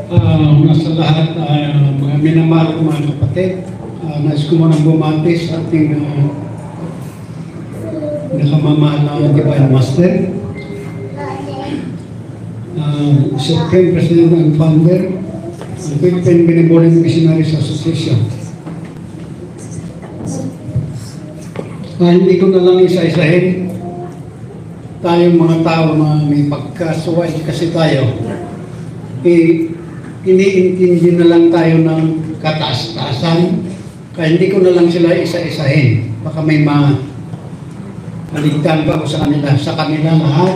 Nasa lahat, mga minamahal ko mga kapatid, nais ko munang bumati sa ating nakamamahal na Divine Master, Supreme President and Founder, ang Philippine Benevolent Missionaries Association. Hindi ko na lang isa-isahin tayong mga tao na may pagkasuway kasi tayo. Iniintindi na lang tayo ng kataas-taasan, kaya hindi ko na lang sila isa-isahin. Baka may maligtan pa ako sa kanila lahat.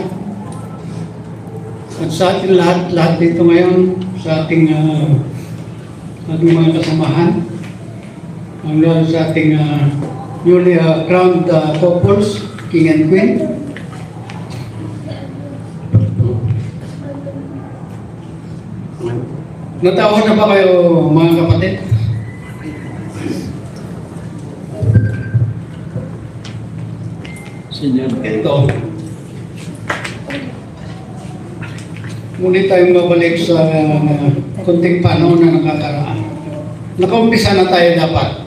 At sa ating lahat dito ngayon, sa ating mga kasamahan, ang lalo sa ating newly crowned couples, King and Queen. Natawag na ba kayo mga kapatid? Ito. Muli tayong babalik sa kunting panahon na nakakaraan. Nakaumpisa na tayo dapat.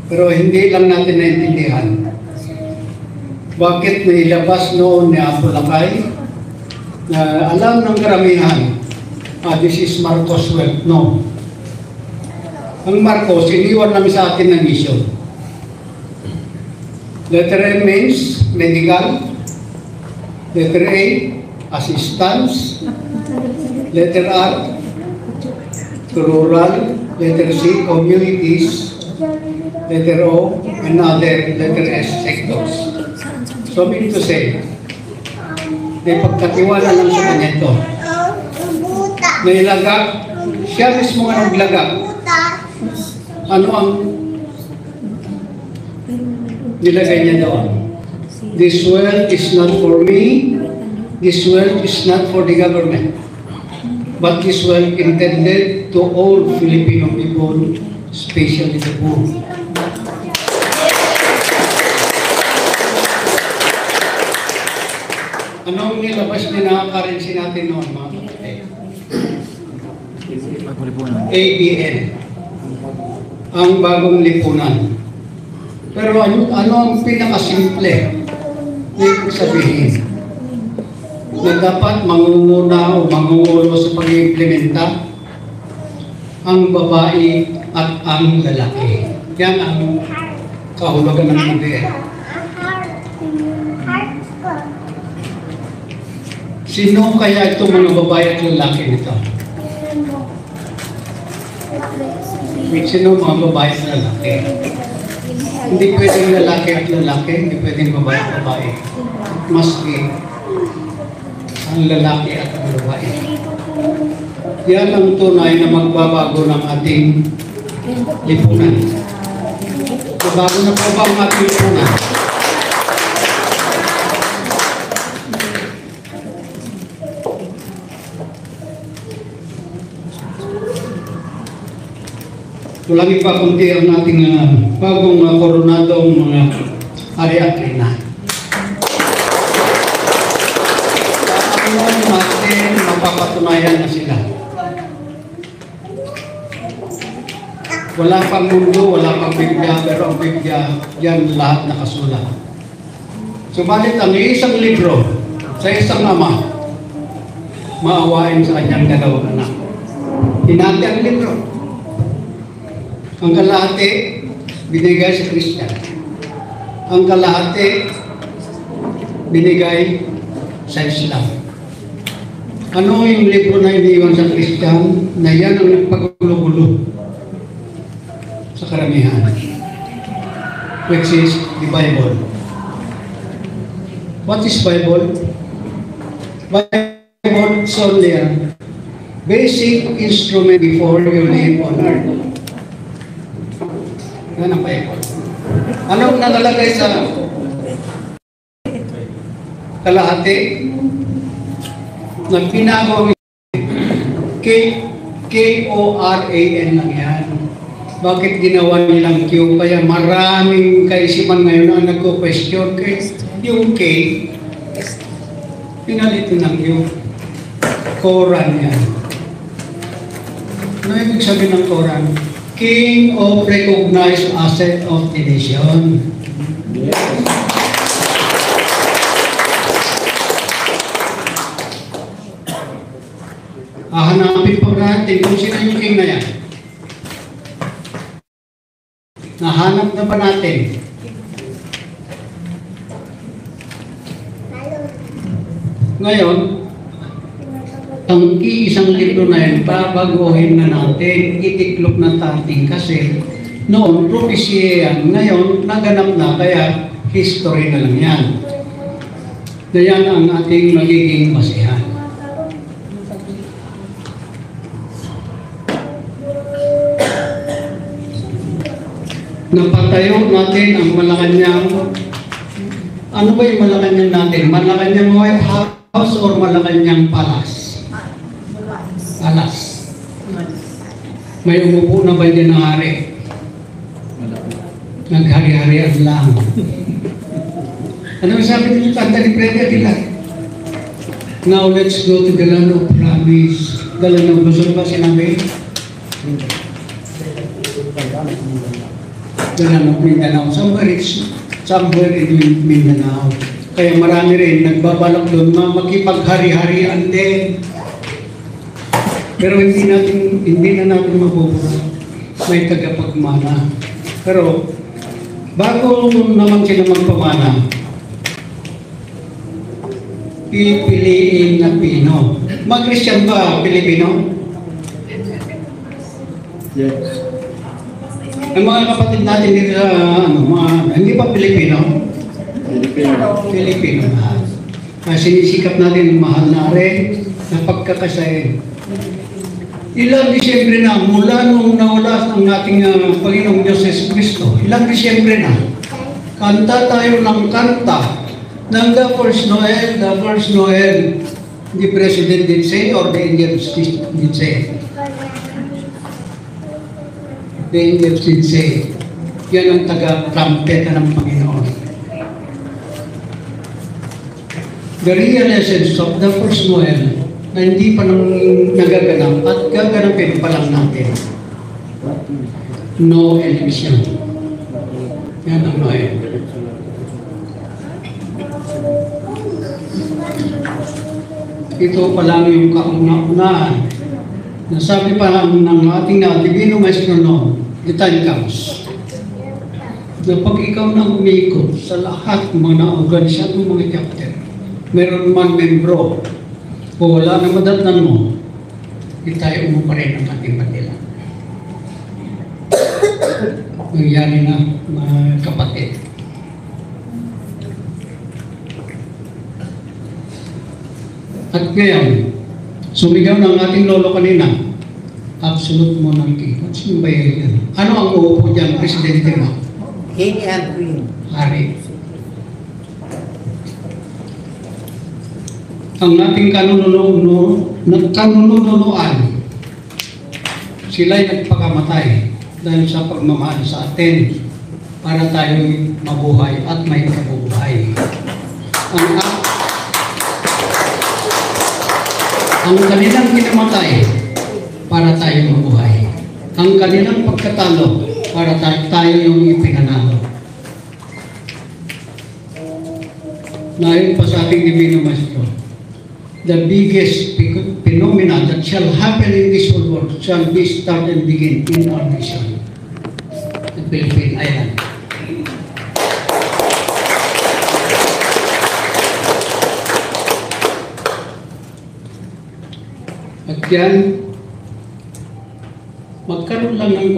Pero hindi lang natin naintindihan. Bakit nailabas noon ni Apolacay na alam ng karamihan, this is Marcos' wealth. No. Ang Marcos, iniwan namin sa atin ng mission. Letter M means medical. Letter A, assistance. Letter R, rural. Letter C, communities. Letter O, another. Letter S, sectors. So, meaning to say, may pagkatiwala lang sa kanya ito. Nailagak, siya mismo nga naglagak. Ano ang nilagay niya doon? This wealth is not for me, this wealth is not for the government, but this wealth intended to all Filipino people, especially the poor. Anong nilabas din na currency natin noon, mga kapatid? ABN, ang bagong lipunan. Pero ano ang pinakasimple na ibig sabihin? Na dapat mangunguna o mangungulo sa pag-implementa ang babae at ang lalaki. Yan ang kahulugan ng ABN. Sino kaya itong mga babae at lalaki nito? Sino mga babae at lalaki? Hindi pwedeng lalaki at lalaki, hindi pwedeng babae at babae. Maski ang lalaki at ang babae. Yan ang tunay na magbabago ng ating lipunan. Bago na po ba ang ating lipunan? Kulang pa kunti ang ating bagong koronadong mga ari-atrina. Ang natin mapapatunayan na sila. Wala pang mundo, wala pang Biblia, pero ang Biblia, yan lahat nakasulat. Subalit ang isang libro sa isang ama, maawain sa kanyang dalawang anak. Hinati ang libro. Ang kalahati, binigay sa Kristiyan. Ang kalahati, binigay sa Islam. Ano yung libro na iniwan sa Kristiyan na yan ang nagpagulo-gulo sa karamihan? Which is the Bible. What is Bible? Bible is only a basic instrument before you live on earth. Yan ang Bible. Anong nakalagay sa kalahati? Nagpinago K-O-R-A-N lang yan. Bakit ginawa nilang Q? Kaya maraming kaisipan ngayon ang nagko-question. Yung K, pinalitin ng Q. Koran yan. Ano ibig sabihin ng Quran? King of recognized asset of the nation. Hahanapin pa natin kung sino yung king na yan. Nahanap na ba natin? Ngayon, ang iisang libro na yan, babaguhin na natin, itiklop na natin kasi noon, propesya yan. Ngayon, naganap na, kaya history na lang yan. Na yan ang ating magiging basihan. Napatayo natin ang Malacanang. Ano ba yung Malacanang natin? Malacanang White House or Malacanang Palace? Palace. May umupo na ba dyan ng hari? Naghari-harian lang. Ano sabi niyo kanta ni Freddy Aguilar? Now let's go to the land of promise. The land of Luzon ba sinabi? The land of Mindanao. Somewhere in Mindanao. Kaya marami rin nagbabalak doon makipaghari-harian din. Pero hindi na natin mabubura. May tagapagmana. Pero bago naman sila magpamana, pipiliin na Pino. Mag-Christian ba Pilipino? Yes. Ang mga kapatid natin dito sa hindi pa Pilipino? Pilipino. Sinisikap natin mahal na rin na pagkakasayin. Ilang Disyembre na mula nung nawala ang ating Panginoong Diyos Jesus Cristo. Ilang Disyembre na. Kanta tayo ng kanta ng the first Noel, the President did say or the angels did say. The angels did say. Yan ang taga-trumpeta ng Panginoon. The real essence of the first Noel na hindi pa nang nagaganap at gaganapin pa lang natin. No election. Yan ang Noel. Ito pa lang yung kauna-unahan. Nasabi pa lang ng ating Divino Maestro noon, the time comes. Na pag ikaw na umikot sa lahat ng mga organisadong mga chapter, meron man membro, o wala na madatnan mo, itayo mo pa rin ang ating bandila. Nangyari na, mga kapatid. At ngayon, sumigaw ng ating lolo kanina, absolute monarchy. Sino ba yan? Ano ang uupo dyan, presidente mo? King and Queen. Hari. Ang ating kanununuan, sila'y nagpakamatay dahil sa pagmamahal sa atin para tayo'y mabuhay at may kabubuhay. Ang kanilang kinamatay para tayo mabuhay. Ang kanilang pagkatalo para tayo yung ipinanalo. Ngayon pa sa ating Divino Maestro, the biggest phenomena that shall happen in this whole world shall be start and begin in our nation, the Philippine Island. At yan, magkaroon lang ng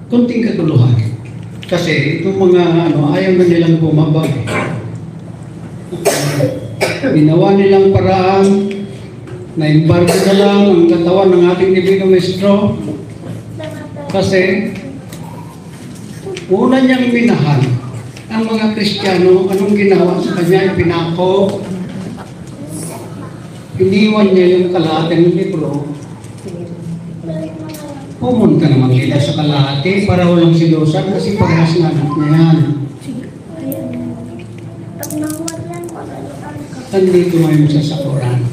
konting kaguluhan. Kasi itong mga ayaw na nilang bumabag. Ginawa nilang paraan na embargo na lang ang katawan ng ating Divino Maestro kasi una niyang minahal ang mga Kristiyano. Anong ginawa sa kanya? Ipinako. Iniwan niya yung kalahating libro. Pumunta naman kita sa kalahati para walang silusan kasi parehas na anak niya yan. Andito ngayon sa Quran.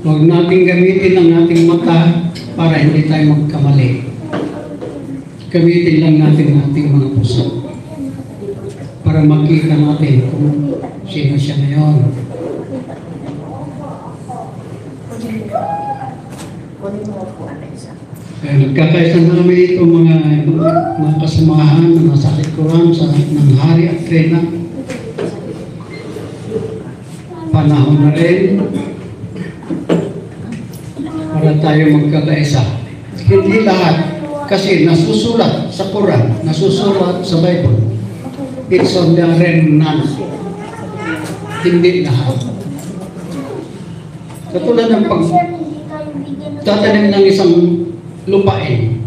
Huwag nating gamitin ang ating mata para hindi tayo magkamali. Gamitin lang natin ang ating mga puso para makita natin kung sino siya ngayon. Nagkakaisa na kami ito mga kasamahan na nasa likuran ng Hari at Reyna. Panahon na rin para tayo magkakaisa. Hindi lahat, kasi nasusulat sa Quran, nasusulat sa Bible. It's on the remnant. Hindi lahat. Katulad ng tatanim ng isang lupain.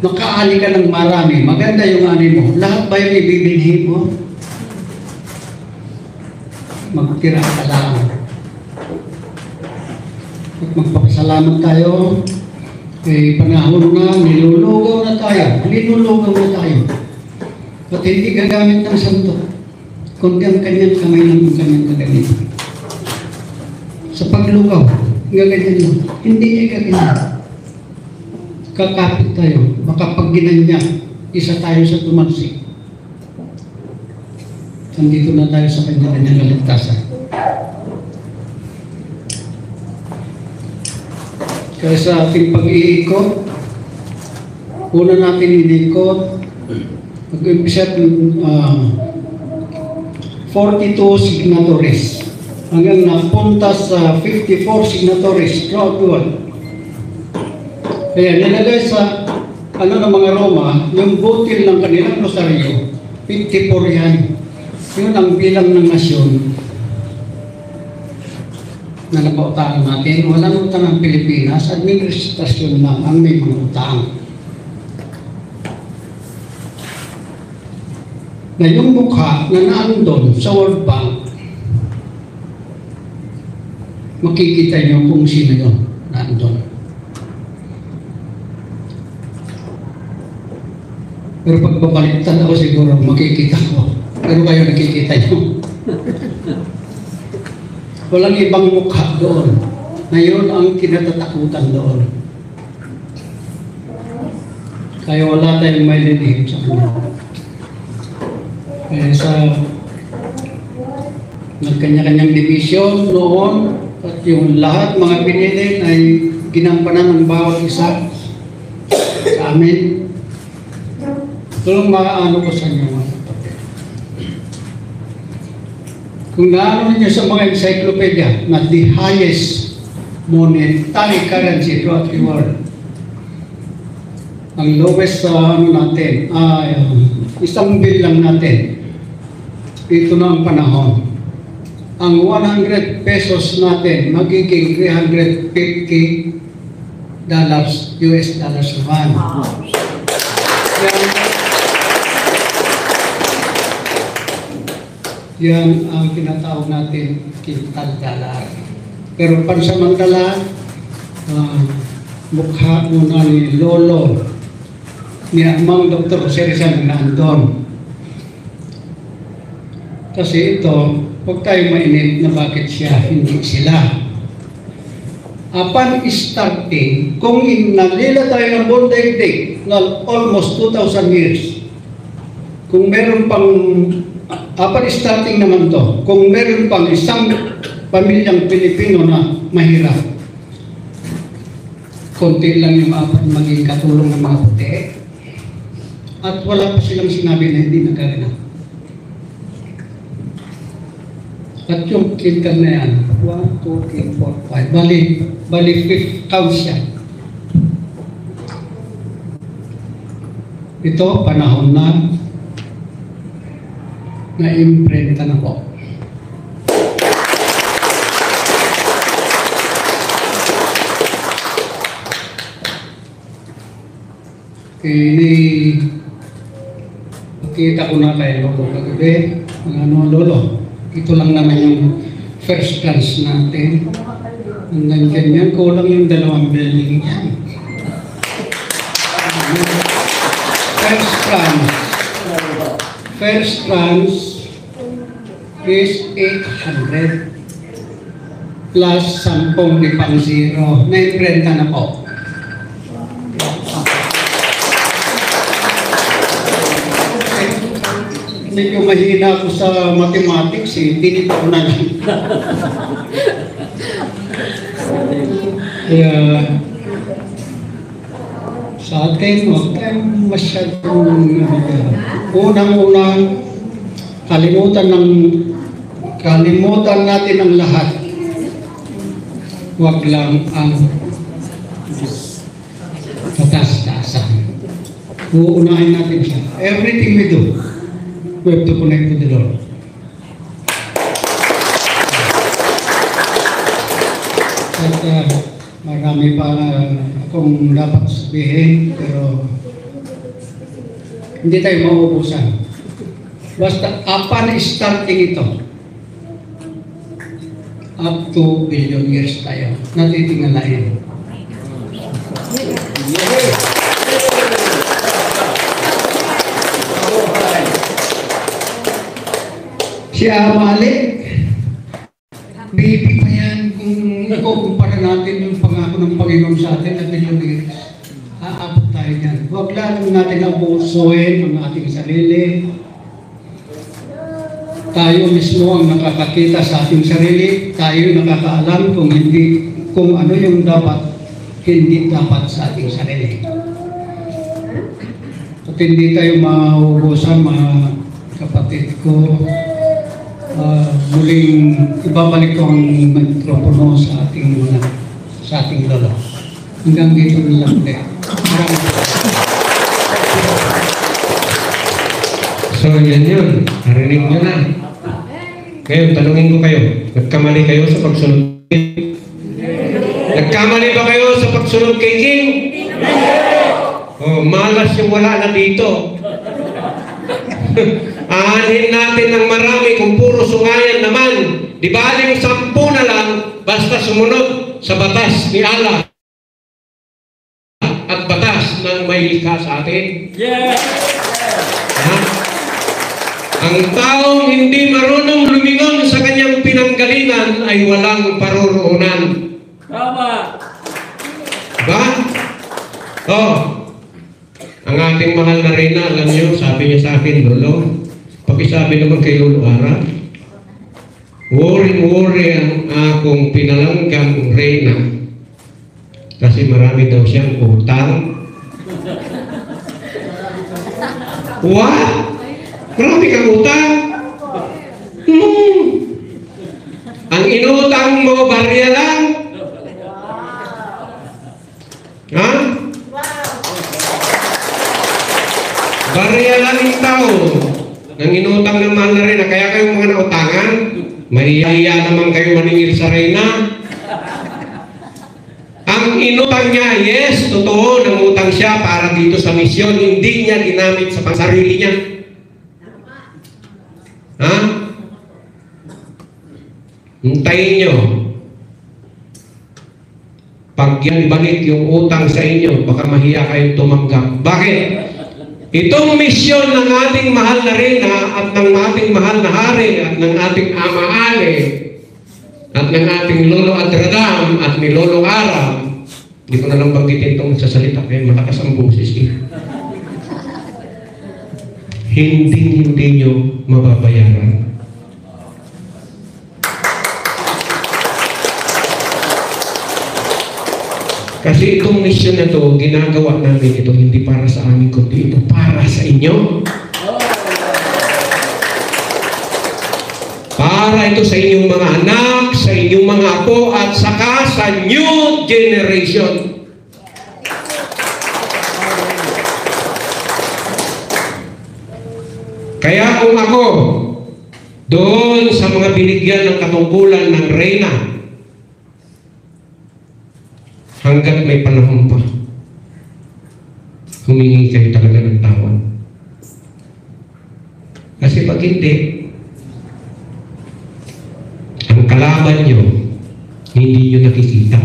Nakaani ka ng marami, maganda yung ani mo. Lahat ba yung ibibinhi mo? Magtira ka lang. At magpapasalamat tayo. Panahon na, nilulugaw na tayo. Nilulugaw na tayo. At hindi gagamit ng santo, kundi ang kanyang kamay ng kanyang kagamitan. Sa paglugaw, gaganyan lang. Hindi niya gaganyan. Kakapit tayo. Baka pag ginanya, isa tayo sa tumansik. Nandito na tayo sa kanyang kaligtasan. Kaya sa ating pag-iikot, una natin inikot, mag-umpisa 42 signatories hanggang napunta sa 54 signatories throughout the world. Kaya nilagay sa ng mga Roma, yung butil ng kanilang rosaryo, 54 yan. Yun ang bilang ng nasyon na napautahan natin. Walang utang ang Pilipinas, administrasyon lang ang may mga utang. Na yung mukha na naandun sa World Bank, makikita nyo kung sino yun naandun. Pero pag babaliktad ako siguro, makikita ko. Pero kayo nakikita nyo. Walang ibang mukha doon. Na yun ang kinatatakutan doon. Kaya wala tayong may lilihim sa kanya. Kaya sa nagkanya-kanyang division noon at yung lahat mga pinili ay ginampanan ng bawat isa sa amin. Ito lang maaano ko sa inyo. Kung naano ninyo sa mga encyclopedia na the highest monetary currency throughout the world, ang lowest sa natin ay isang bill lang natin. Ito na ang panahon. Ang 100 pesos natin magiging $350 US dollars naman. Yan ang tinatawag natin kintal dollar. Pero pansamantala, mukha muna ni Lolo, ni Amang Dr. Jose Rizal na nandun. Kasi ito, huwag tayo mainit na bakit siya, hindi sila. Upon starting, kung nalila tayo ng buong daigdig na almost 2,000 years, kung meron pang upon starting naman to, kung meron pang isang pamilyang Pilipino na mahirap, konti lang yung apat maging katulong ng mga puti, at wala pa silang sinabi na hindi nagaganap. At yung kintan na yan, 1, 2, 3, 4, 5, bali 5 counts yan. Ito, panahon na imprenta na po. Kita ko na kayo Lolo kagabi, Lolo. Ito lang naman yung first class natin. Hanggang ganyan, kulang yung 2 building yan. First class is 800. plus 10,000. May 30 na po. Medyo mahina ako sa mathematics hindi ko na lang. Kaya sa atin, huwag tayong masyadong unang-unang kalimutan natin ang lahat. Huwag lang ang katas-tasan. Uunahin natin siya. Everything we do, we have to connect with the Lord. At marami pa akong dapat sabihin, pero hindi tayo mauubusan. Basta upon starting ito, up to billion years tayo natitingalain. Si Amalek, baby pa yan kung ikukumpara natin yung pangako ng Panginoon sa atin na billion years. Aabot tayo yan. Huwag lang natin abusuhin ang ating sarili. Tayo mismo ang nakakakita sa ating sarili. Tayo nakakaalam kung ano yung hindi dapat sa ating sarili. At hindi tayo mauubusan, mga kapatid ko. Muling ibabalik ko ang mikropono sa ating lolo. Hanggang dito na lang ulit. So yan yun, narinig nyo na. Ngayon, tanungin ko kayo, nagkamali kayo sa pagsunod? Nagkamali ba kayo sa pagsunod kay King? Oh, malas yung wala na dito. Aanhin natin ng marami kung puro sungayan naman. Di ba aling 10 na lang basta sumunod sa batas ni Allah at batas ng may likha sa atin? Yeah. Ang taong hindi marunong lumingon sa kanyang pinanggalingan ay walang paruroonan. Tama. Ba? Oh. Ang ating mahal na Reyna, alam niyo, sabi niya sa akin, Lolo, pakisabi naman kay Lolo Ara, worry ang akong pinalanggang Reyna kasi marami daw siyang utang. What? Marami kang utang? Ang inutang mo, barya lang? Ha? Barya lang yung tao. Nang inutang ng mahal na Reyna, kaya kayong mga nautangan, mahihiya naman kayo maningil sa Reyna. Ang inutang niya, yes, totoo, nangutang siya para dito sa misyon, hindi niya ginamit sa pansarili niya. Ha? Hintayin nyo. Pag yan ibalik yung utang sa inyo, baka mahiya kayong tumanggap. Bakit? Itong misyon ng ating mahal na Reyna at ng ating mahal na hari at ng ating ama Ale at ng ating Lolo Adradam at ni Lolo Aram, hindi ko na lang banggitin itong sasalita kaya malakas ang boses niya. Hindi nyo mababayaran. Kasi itong mission na to, ginagawa namin ito hindi para sa amin kundi ito para sa inyo. Para ito sa inyong mga anak, sa inyong mga apo, at saka sa new generation. Kaya kung ako, doon sa mga binigyan ng katungkulan ng Reyna, hanggat may panahon pa, humingi kayo talaga ng tawad. Kasi pag hindi, ang kalaban nyo, hindi nyo nakikita.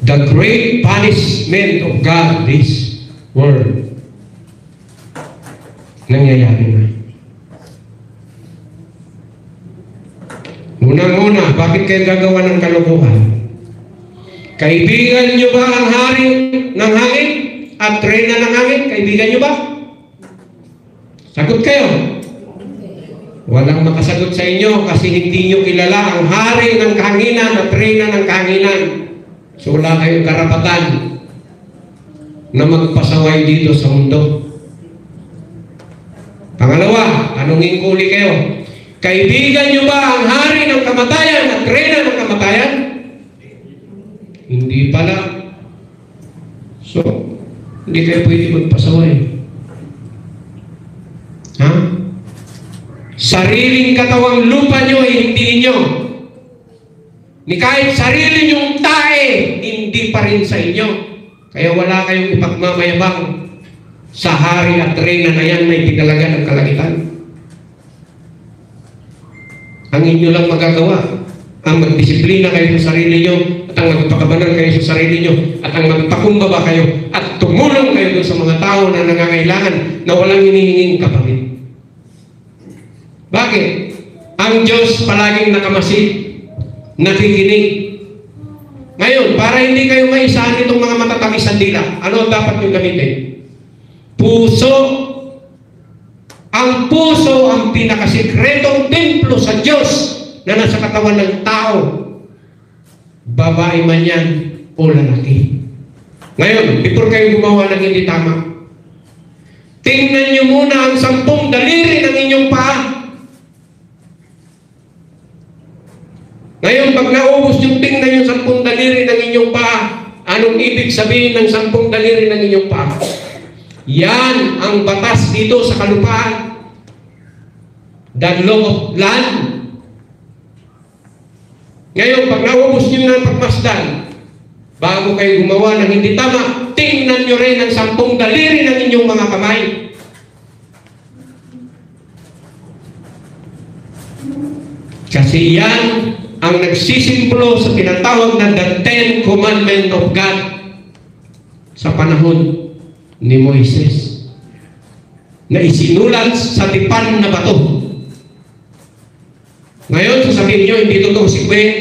The great punishment of God this world, nangyayari na. Unang-una, bakit kayo gagawa ng kalokohan? Kaibigan nyo ba ang hari ng hangin at reyna ng hangin? Kaibigan nyo ba? Sagot kayo. Walang makasagot sa inyo kasi hindi nyo kilala ang hari ng kahanginan at reyna ng kahanginan. So wala kayong karapatan na magpasaway dito sa mundo. Pangalawa, tanungin ko ulit kayo. Kaibigan nyo ba ang hari ng kamatayan at reyna ng kamatayan? Hindi pala. So, hindi kayo pwede magpasaway. Ha? Sariling katawang lupa nyo ay hindi nyo. Ni kahit sarili nyong tae, hindi pa rin sa inyo. Kaya wala kayong ipagmamayabang sa hari at reyna na yan may pinalaga ng kalangitan. Ang inyo lang magagawa, ang magdisiplina kayo sa sarili nyo, at ang magpakabanan kayo sa sarili nyo, at ang magpakumbaba kayo, at tumulong kayo doon sa mga tao na nangangailangan na walang hinihinging kapalit. Bakit? Ang Diyos palaging nakamasid, nakikinig. Ngayon, para hindi kayo maisahan itong mga matatamis ang dila, ano dapat nyo gamitin? Puso. Ang puso ang pinakasikretong templo sa Diyos na nasa katawan ng tao. Babae man yan o lalaki. Ngayon, before kayo gumawa ng hindi tama, tingnan nyo muna ang 10 daliri ng inyong paa. Ngayon, pag naubos yung tingnan yung 10 daliri ng inyong paa, anong ibig sabihin ng 10 daliri ng inyong paa? Yan ang batas dito sa kalupaan. The law of land. Ngayon, pag naubos nyo ng pagmasdan, bago kayo gumawa ng hindi tama, tingnan nyo rin ang 10 daliri ng inyong mga kamay. Kasi yan ang nagsisimbolo sa tinatawag na the 10 Commandment of God sa panahon ni Moises na isinulat sa tipan na bato. Ngayon, sasabihin nyo, hindi totoo si Gwen,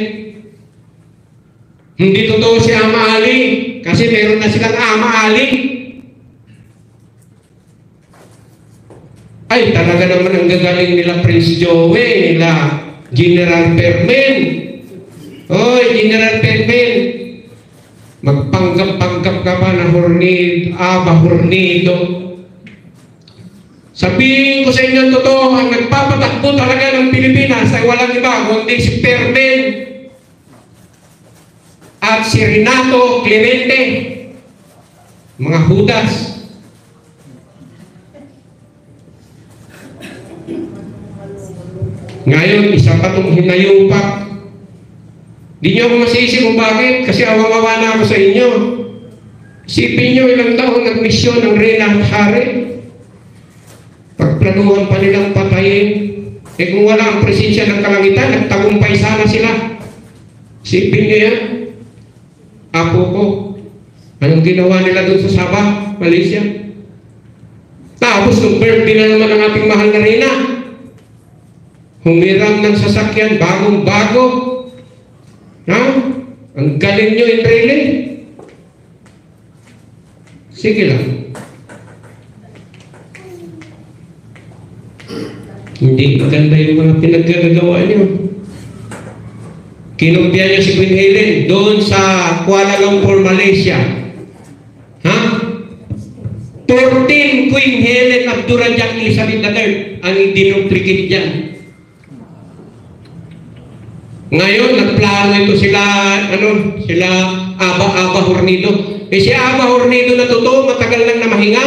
hindi totoo si Ama Ali, kasi meron na silang Ama Ali. Ay, talaga naman ang gagaling nila Prince Joey, nila General Permen. Oy, General Permen, magpanggap-panggap ka pa na Hornido. Sabihin ko sa inyo ang totoo, ang nagpapatakbo talaga ng Pilipinas ay walang iba, kundi si Permen at si Renato Clemente, mga Judas. Ngayon, isa pa itong hinayupak. Di nyo ako masisi kung bakit, kasi awang-awa na ako sa inyo. Isipin nyo ilang taon nag-misyon ng Reyna at Hari. Pagplanuhan pa nilang patayin. Eh kung wala ang presensya ng kalangitan, nagtagumpay sana sila. Isipin nyo yan. Apo ko, anong ginawa nila doon sa Sabah, Malaysia? Tapos nung birthday na naman ang ating mahal na Reyna, humiram ng sasakyan, bagong-bago. Ha? Ang galing nyo, Israeli. Sige lang. Hindi maganda yung mga pinaggagawa nyo. Kinumpya nyo si Queen Helen doon sa Kuala Lumpur, Malaysia. Ha? 14 Queen Helen Abdurrahman Elizabeth III ang dinuplicate dyan. Ngayon, nagplano ito sila Aba Hornido. Eh si Aba Hornido na totoo, matagal lang na mahinga.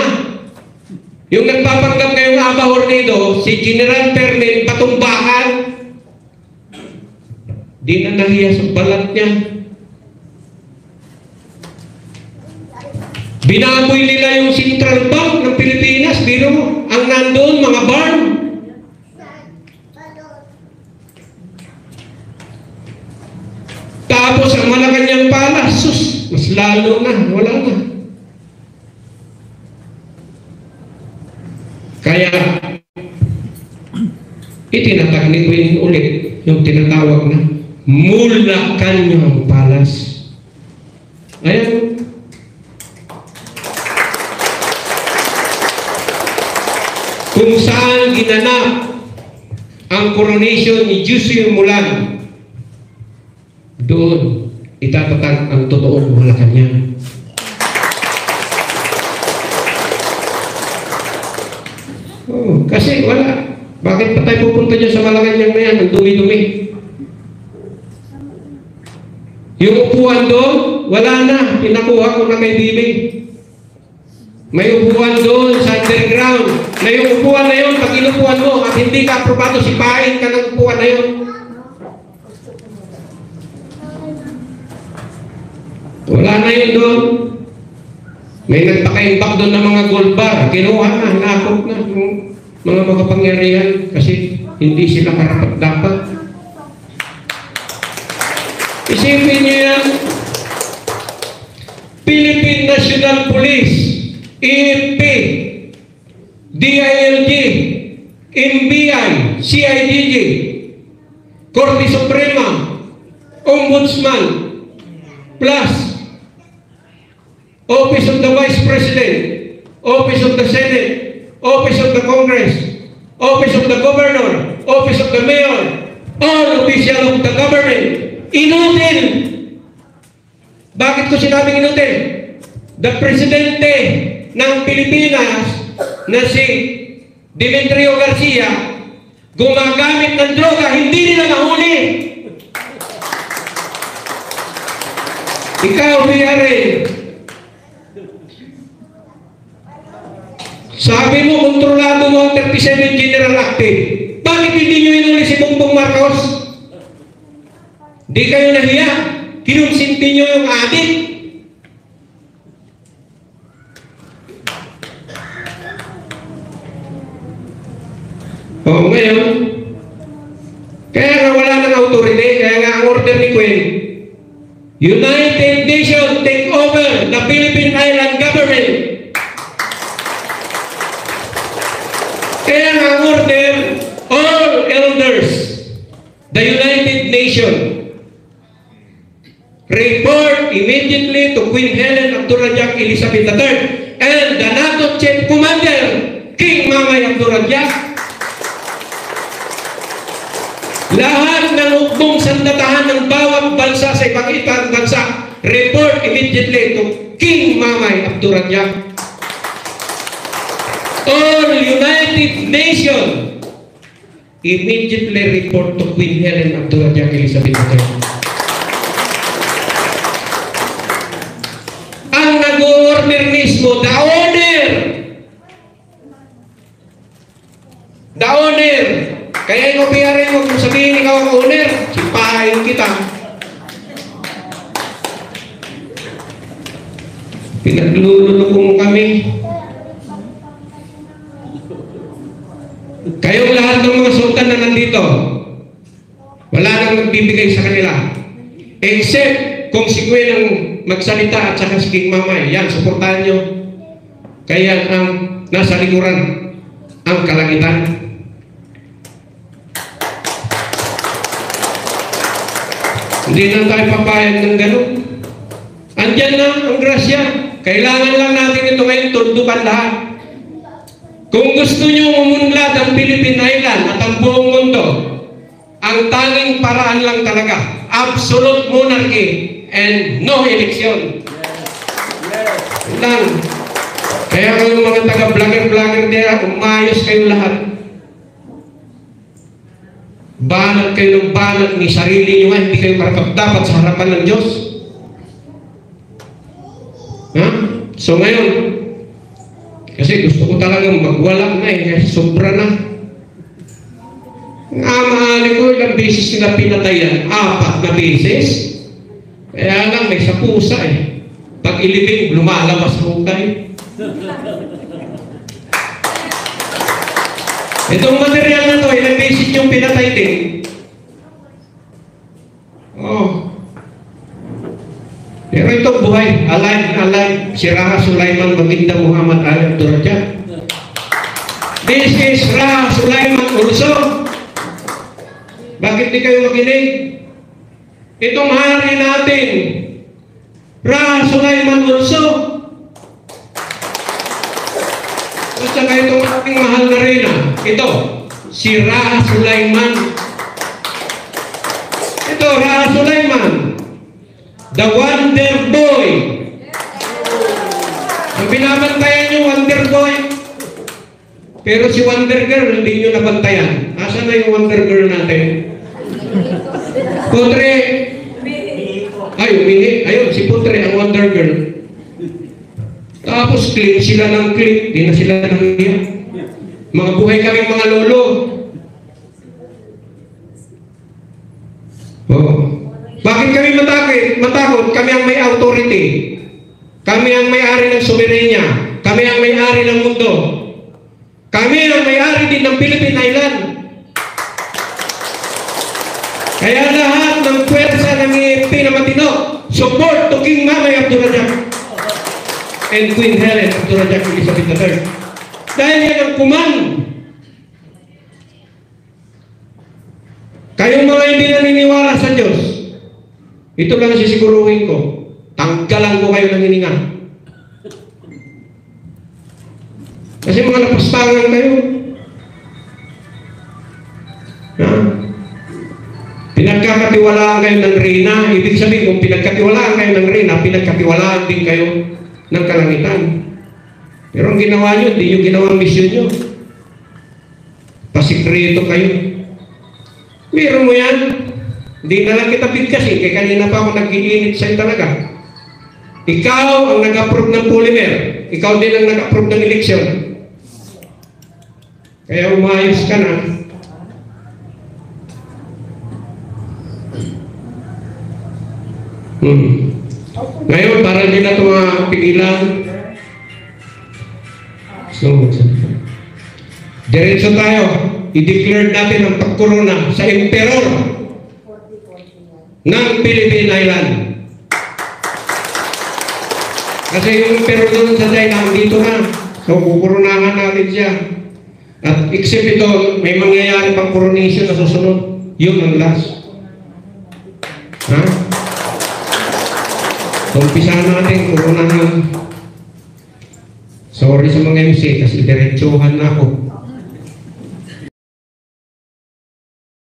Yung nagpapanggap ngayong Aba Hornido, si General Permen, patumbakan. Di na nahiya sa balat niya. Binaboy nila yung Central Bank ng Pilipinas, biro mo, ang nandoon, mga barn. Tapos ang Malacanang Palace, sus, mas lalo na, wala na. Kaya, itinatag ni Queen ulit yung tinatawag na Malacanang Palace. Ayan. Kung saan ginanap ang coronation ni Josie Mulan, doon itatatag ang totoong Malacanang. Oh, kasi wala. Bakit pa tayo pupunta dyan sa Malacanang na yan? Ang dumi-dumi. Yung upuan doon, wala na. Pinakuha ko na kay Bibi. May upuan doon sa underground. Na yung upuan na yun, pag inupuan mo at hindi ka aprobado, sipain ka ng upuan na yun. Wala na yun doon. May nagpaka-imbak doon ng mga gold bar. Kinuha na, nakot na yung mga makapangyarihan kasi hindi sila karapat-dapat. Isipin niyo yan. Philippine National Police, EFP, DILG, NBI, CIDG, Korte Suprema, Ombudsman, plus Office of the Vice President, Office of the Senate, Office of the Congress, Office of the Governor, Office of the Mayor, all official of the government, inutil. Bakit ko sinabing inutil? The Presidente ng Pilipinas na si Demetrio Garcia gumagamit ng droga, hindi nila nahuli. Ikaw, Villarreal, sabi mo, kontrolado mo ang 37 General Active. Bakit hindi nyo inuli si Bongbong Marcos? Di kayo nahiya. Kinunsinti nyo yung adik. O ngayon, kaya nga wala ng authority, kaya nga ang order ni Queen, United Nations take over the Philippine Island government. Kaya nga ang order, all elders, the United Nations, report immediately to Queen Helen Abdurrahman Elizabeth III and the NATO Chief Commander, King Mamay Abdurrahman. Lahat ng hukbong sandatahan ng bawat bansa sa ibang bansa, report immediately to King Mamay Abdurrahman. All United Nations immediately report to Queen Helen Abdurrahman Elizabeth III. Ang nag-order mismo, the owner. Kaya yung PRA mo, kung sabihin ikaw ang owner, sipahin kita. Pinagluluto mo kami. Kayong lahat ng mga sultan na nandito, wala nang nagbibigay sa kanila. Except kung si Gwen ang magsalita at saka si King Mamay. Yan, suportahan nyo. Kaya ang nasa likuran, ang kalangitan. Hindi na tayo papayag ng gano'n. Andyan na ang grasya. Kailangan lang natin ito ngayon, tundukan lahat. Kung gusto nyo umunlad ang Philippine Island at ang buong mundo, ang tanging paraan lang talaga, absolute monarchy and no election. Lang. Kaya kayong mga taga-vlogger diya, umayos kayo lahat. Banat kayo ng banat ni sarili nyo, hindi kayo karapat-dapat sa harapan ng Diyos. Ha? So ngayon, kasi gusto ko talagang magwala na kasi sobra na. Ang amaali ko, ilang beses nila pinatayan, 4 na beses. Kaya lang, may sapusa eh. Pag ilibing, lumalabas hukay. Itong material na to, ilang beses yung pinatay din. Oh. Pero ito buhay, alive na alive. Si Raha Sulaiman Baginda Muhammad Ali Abdurrahman. This is Raha Sulaiman also. Bakit di kayo makinig? Itong hari natin, Ra Sulaiman also. At saka itong ating mahal na reyna, ito, si Ra Sulaiman. Ito, Ra Sulaiman, the Wonder Boy. Ang binabantayan yung Wonder Boy. Pero si Wonder Girl, hindi nyo nabantayan. Asan na yung Wonder Girl natin? Putre. Ay, umihi. Ayun, si Putre, ang Wonder Girl. Tapos, clip sila ng clip. Di na sila nangyayang. Mga buhay kaming mga lolo. Oh. Bakit kami matakot? Kami ang may authority. Kami ang may-ari ng soberenya. Kami ang may-ari ng mundo. Kami ang may-ari din ng Philippine Island. Kaya lahat ng pwersa ng EFP na matino, support to King Mamay Abdurrahman and Queen Helen Abdurrahman Elizabeth III. Dahil yan ang command. Kayong mga hindi naniniwala sa Diyos, ito lang sisiguruhin ko, tanggalan ko kayo ng hininga. Kasi mga napastangan kayo. Ha? Pinagkakatiwalaan kayo ng reyna. Ibig sabihin, kung pinagkatiwalaan kayo ng reyna, pinagkatiwalaan din kayo ng kalangitan. Pero ang ginawa nyo, hindi yung ginawang misyon nyo. Pasikreto kayo. Meron mo yan. Hindi na lang kita bigkasin. Kaya kanina pa ako nag-iinit sa'yo talaga. Ikaw ang nag-approve ng polymer. Ikaw din ang nag-approve ng eleksyon. Kaya umayos ka na. Ngayon, para din na ito mga pigilan. So, diretso tayo. I-declare natin ang pagkorona sa emperor ng Philippine Island. Kasi yung emperor doon sa China, dito na. So, kukoronahan natin siya. At except ito, may mangyayari pang coronation na susunod. Yun ang last. Ha? So, umpisahan natin, koronahan. Sorry sa mga MC, kasi diretsuhan na ako.